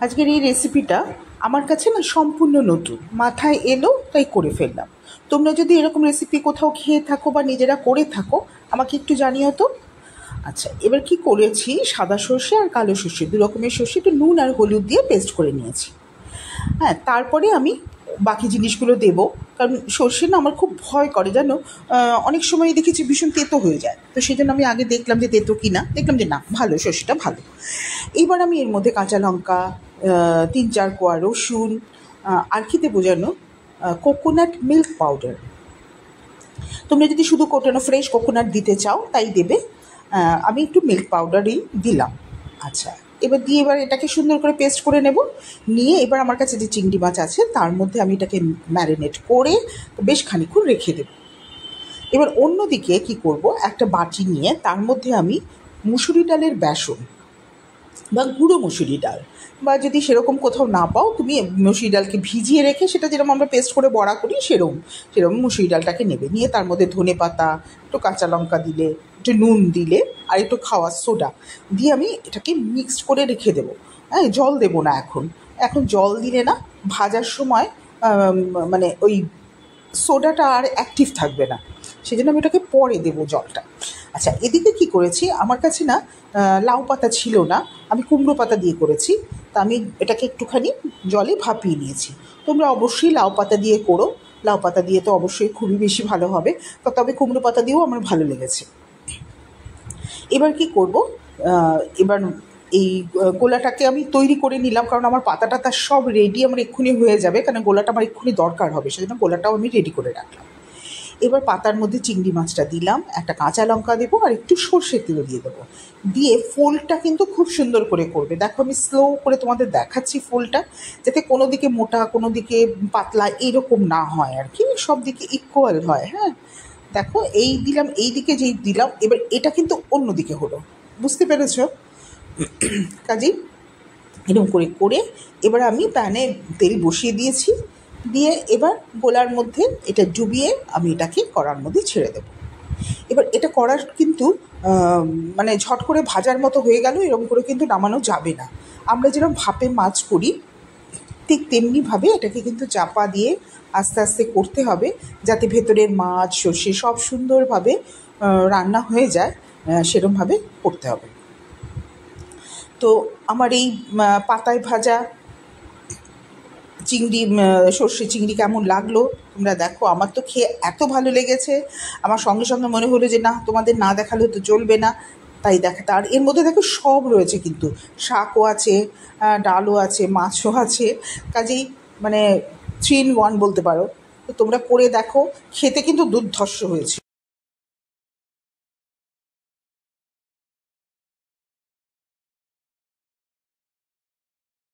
আজকের এই রেসিপিটা আমার কাছে না সম্পূর্ণ নতুন, মাথায় এলো তাই করে ফেললাম। তোমরা যদি এরকম রেসিপি কোথাও খেয়ে থাকো বা নিজেরা করে থাকো আমাকে একটু জানিও তো। আচ্ছা, এবার কি করেছি, সাদা সর্ষে আর কালো সর্ষে দু রকমের সর্ষে একটু নুন আর হলুদ দিয়ে পেস্ট করে নিয়েছি। হ্যাঁ, তারপরে আমি বাকি জিনিসগুলো দেবো, কারণ সর্ষে না আমার খুব ভয় করে জানো। অনেক সময় দেখেছি ভীষণ তেতো হয়ে যায়, তো সেই জন্য আমি আগে দেখলাম যে তেতো কি না, দেখলাম যে না, ভালো, সর্ষেটা ভালো। এইবার আমি এর মধ্যে কাঁচা লঙ্কা, 3-4 কোয়া রসুন, আর কি দেবো জানো, কোকোনাট মিল্ক পাউডার। তোমরা যদি শুধু ফ্রেশ কোকোনাট দিতে চাও তাই দেবে, আমি একটু মিল্ক পাউডারই দিলাম। আচ্ছা, এবার এটাকে সুন্দর করে পেস্ট করে নেব। নিয়ে এবার আমার কাছে যে চিংড়ি মাছ আছে তার মধ্যে আমি এটাকে ম্যারিনেট করে বেশ খানিকক্ষণ রেখে দেব। এবার অন্যদিকে কি করব, একটা বাটি নিয়ে তার মধ্যে আমি মুসুরি ডালের বেসন বা গুঁড়ো মুসুরি ডাল, বা যদি সেরকম কোথাও না পাও তুমি মুসুরি ডালকে ভিজিয়ে রেখে সেটা যেরকম আমরা পেস্ট করে বড়া করি সেরকম মুসুরি ডালটাকে নেবে। নিয়ে তার মধ্যে ধনে পাতা, একটু কাঁচা লঙ্কা দিলে, একটু নুন দিলে আর একটু খাওয়ার সোডা দিয়ে আমি এটাকে মিক্সড করে রেখে দেবো। হ্যাঁ, জল দেবো না এখন জল দিলে না ভাজার সময় মানে ওই সোডাটা আর অ্যাক্টিভ থাকবে না, সেই জন্য আমি ওটাকে পরে দেবো জলটা। আচ্ছা, এদিকে কি করেছি, আমার কাছে না লাউ পাতা ছিল না, আমি কুমড়ো পাতা দিয়ে করেছি। তা আমি এটাকে একটুখানি জলে ভাপিয়ে নিয়েছি। তোমরা অবশ্যই লাউ পাতা দিয়ে করো, লাউ পাতা দিয়ে তো অবশ্যই খুবই বেশি ভালো হবে, তবে কুমড়ো পাতা দিয়েও আমার ভালো লেগেছে। এবার কি করব, এবার এই গোলাটাকে আমি তৈরি করে নিলাম, কারণ আমার পাতাটা তার সব রেডি, আমার এক্ষুনি হয়ে যাবে, কারণ গোলাটা আমার এক্ষুনি দরকার হবে, সেজন্য গোলাটাও আমি রেডি করে রাখলাম। এবার পাতার মধ্যে চিংড়ি মাছটা দিলাম, একটা কাঁচা লঙ্কা দেবো আর একটু সর্ষের তেল দিয়ে দেবো। দিয়ে ফোল্ডটা কিন্তু খুব সুন্দর করে করবে। দেখো আমি স্লো করে তোমাদের দেখাচ্ছি ফোল্ডটা, যাতে কোনো দিকে মোটা কোনো দিকে পাতলা এরকম না হয় আর কি, সব দিকে ইকুয়াল হয়। হ্যাঁ, দেখো এই দিলাম, এই দিকে যেই দিলাম, এবার এটা কিন্তু অন্য দিকে হলো, বুঝতে পেরেছ? কাজেই এরকম করে করে এবার আমি প্যানে তেল বসিয়ে দিয়েছি। দিয়ে এবার গোলার মধ্যে এটা ডুবিয়ে আমি এটাকে কড়ার মধ্যে ছেড়ে দেবো। এবার এটা করার কিন্তু মানে ঝট করে ভাজার মতো হয়ে গেল এরকম করে কিন্তু নামানো যাবে না। আমরা যেরকম ভাপে মাছ করি ঠিক তেমনিভাবে এটাকে কিন্তু চাপা দিয়ে আস্তে আস্তে করতে হবে, যাতে ভেতরের মাছ সর্ষে সব সুন্দরভাবে রান্না হয়ে যায়, সেরকমভাবে করতে হবে। তো আমার এই পাতায় ভাজা চিংড়ি, সর্ষে চিংড়ি কেমন লাগলো তোমরা দেখো। আমার তো খেয়ে এত ভালো লেগেছে, আমার সঙ্গে সঙ্গে মনে হলো যে না, তোমাদের না দেখালে তো চলবে না, তাই দেখাতে। আর এর মধ্যে দেখো সব রয়েছে, কিন্তু শাকও আছে, ডালও আছে, মাছও আছে, কাজেই মানে 3 in 1 বলতে পারো। তো তোমরা করে দেখো, খেতে কিন্তু দুর্ধর্ষ হয়েছে।